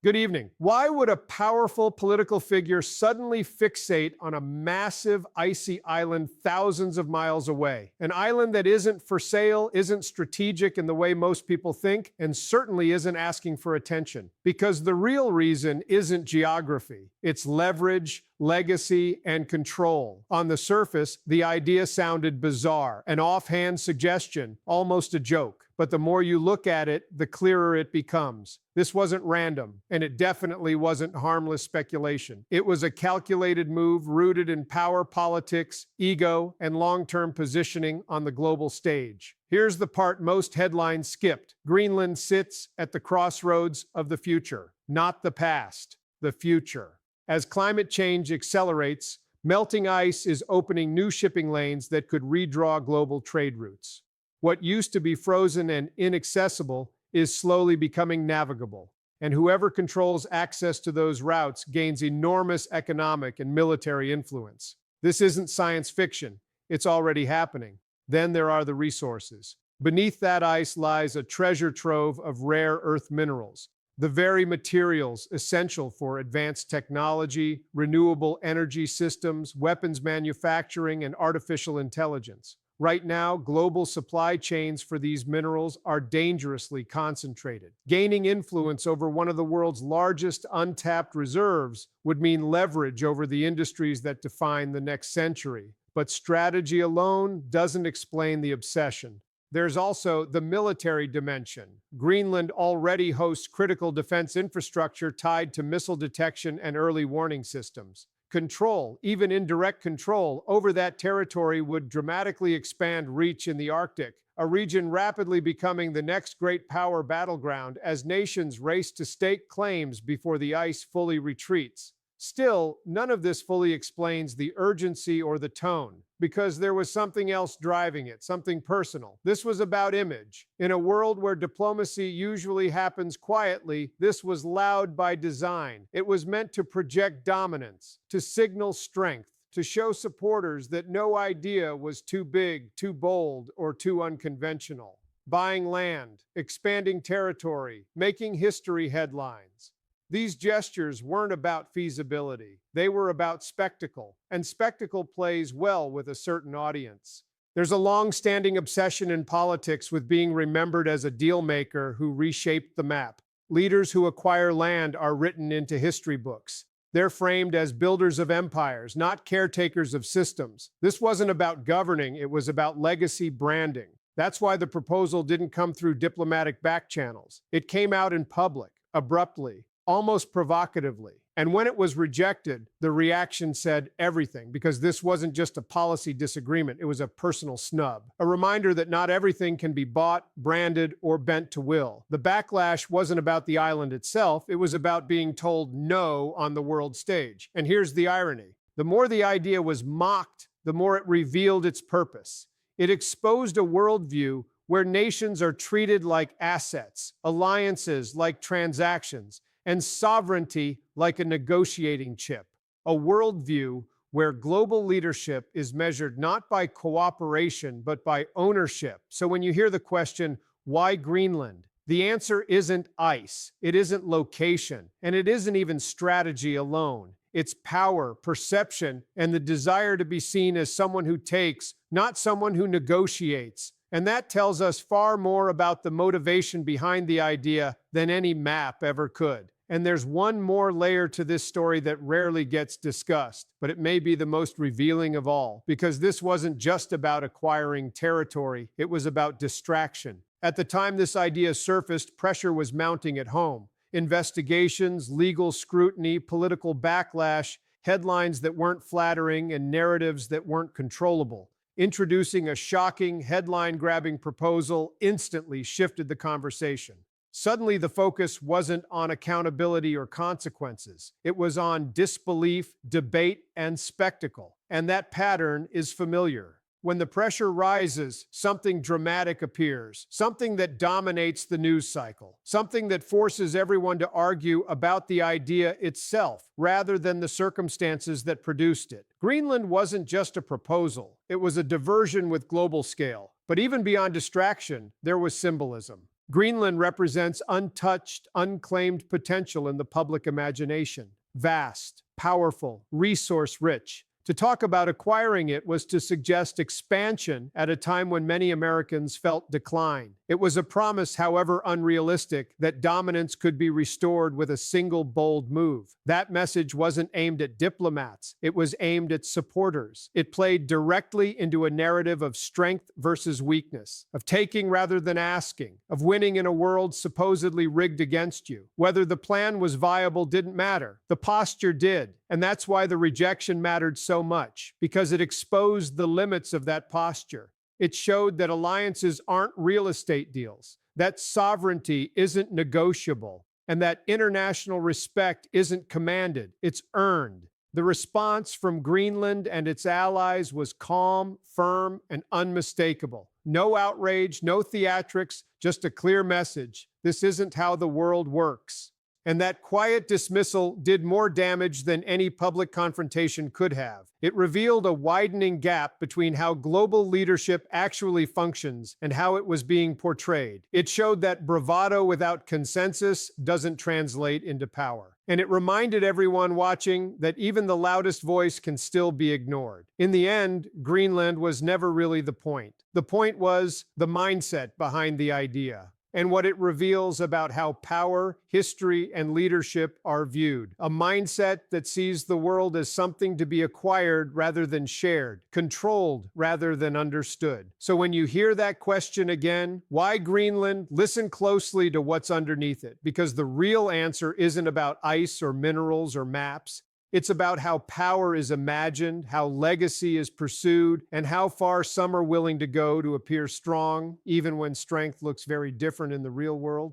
Good evening. Why would a powerful political figure suddenly fixate on a massive icy island thousands of miles away? An island that isn't for sale, isn't strategic in the way most people think, and certainly isn't asking for attention. Because the real reason isn't geography, it's leverage, legacy, and control. On the surface, the idea sounded bizarre, an offhand suggestion, almost a joke. But the more you look at it, the clearer it becomes. This wasn't random, and it definitely wasn't harmless speculation. It was a calculated move rooted in power politics, ego, and long-term positioning on the global stage. Here's the part most headlines skipped. Greenland sits at the crossroads of the future, not the past, the future. As climate change accelerates, melting ice is opening new shipping lanes that could redraw global trade routes. What used to be frozen and inaccessible is slowly becoming navigable, and whoever controls access to those routes gains enormous economic and military influence. This isn't science fiction, it's already happening. Then there are the resources. Beneath that ice lies a treasure trove of rare earth minerals, the very materials essential for advanced technology, renewable energy systems, weapons manufacturing, and artificial intelligence. Right now, global supply chains for these minerals are dangerously concentrated. Gaining influence over one of the world's largest untapped reserves would mean leverage over the industries that define the next century. But strategy alone doesn't explain the obsession. There's also the military dimension. Greenland already hosts critical defense infrastructure tied to missile detection and early warning systems. Control, even indirect control, over that territory would dramatically expand reach in the Arctic, a region rapidly becoming the next great power battleground as nations race to stake claims before the ice fully retreats. Still, none of this fully explains the urgency or the tone, because there was something else driving it, something personal. This was about image. In a world where diplomacy usually happens quietly, this was loud by design. It was meant to project dominance, to signal strength, to show supporters that no idea was too big, too bold, or too unconventional. Buying land, expanding territory, making history headlines. These gestures weren't about feasibility. They were about spectacle, and spectacle plays well with a certain audience. There's a long-standing obsession in politics with being remembered as a deal-maker who reshaped the map. Leaders who acquire land are written into history books. They're framed as builders of empires, not caretakers of systems. This wasn't about governing, it was about legacy branding. That's why the proposal didn't come through diplomatic back channels. It came out in public, abruptly, almost provocatively. And when it was rejected, the reaction said everything, because this wasn't just a policy disagreement, it was a personal snub. A reminder that not everything can be bought, branded, or bent to will. The backlash wasn't about the island itself, it was about being told no on the world stage. And here's the irony. The more the idea was mocked, the more it revealed its purpose. It exposed a worldview where nations are treated like assets, alliances like transactions, and sovereignty like a negotiating chip. A worldview where global leadership is measured not by cooperation, but by ownership. So when you hear the question, why Greenland? The answer isn't ice, it isn't location, and it isn't even strategy alone. It's power, perception, and the desire to be seen as someone who takes, not someone who negotiates. And that tells us far more about the motivation behind the idea than any map ever could. And there's one more layer to this story that rarely gets discussed, but it may be the most revealing of all, because this wasn't just about acquiring territory, it was about distraction. At the time this idea surfaced, pressure was mounting at home. Investigations, legal scrutiny, political backlash, headlines that weren't flattering, and narratives that weren't controllable. Introducing a shocking, headline-grabbing proposal instantly shifted the conversation. Suddenly, the focus wasn't on accountability or consequences. It was on disbelief, debate, and spectacle. And that pattern is familiar. When the pressure rises, something dramatic appears, something that dominates the news cycle, something that forces everyone to argue about the idea itself rather than the circumstances that produced it. Greenland wasn't just a proposal, it was a diversion with global scale. But even beyond distraction, there was symbolism. Greenland represents untouched, unclaimed potential in the public imagination. Vast, powerful, resource-rich. To talk about acquiring it was to suggest expansion at a time when many Americans felt decline. It was a promise, however unrealistic, that dominance could be restored with a single bold move. That message wasn't aimed at diplomats. It was aimed at supporters. It played directly into a narrative of strength versus weakness, of taking rather than asking, of winning in a world supposedly rigged against you. Whether the plan was viable didn't matter. The posture did. And that's why the rejection mattered so much, because it exposed the limits of that posture. It showed that alliances aren't real estate deals, that sovereignty isn't negotiable, and that international respect isn't commanded, it's earned. The response from Greenland and its allies was calm, firm, and unmistakable. No outrage, no theatrics, just a clear message. This isn't how the world works. And that quiet dismissal did more damage than any public confrontation could have. It revealed a widening gap between how global leadership actually functions and how it was being portrayed. It showed that bravado without consensus doesn't translate into power. And it reminded everyone watching that even the loudest voice can still be ignored. In the end, Greenland was never really the point. The point was the mindset behind the idea, and what it reveals about how power, history, and leadership are viewed. A mindset that sees the world as something to be acquired rather than shared, controlled rather than understood. So when you hear that question again, why Greenland? Listen closely to what's underneath it, because the real answer isn't about ice or minerals or maps. It's about how power is imagined, how legacy is pursued, and how far some are willing to go to appear strong, even when strength looks very different in the real world.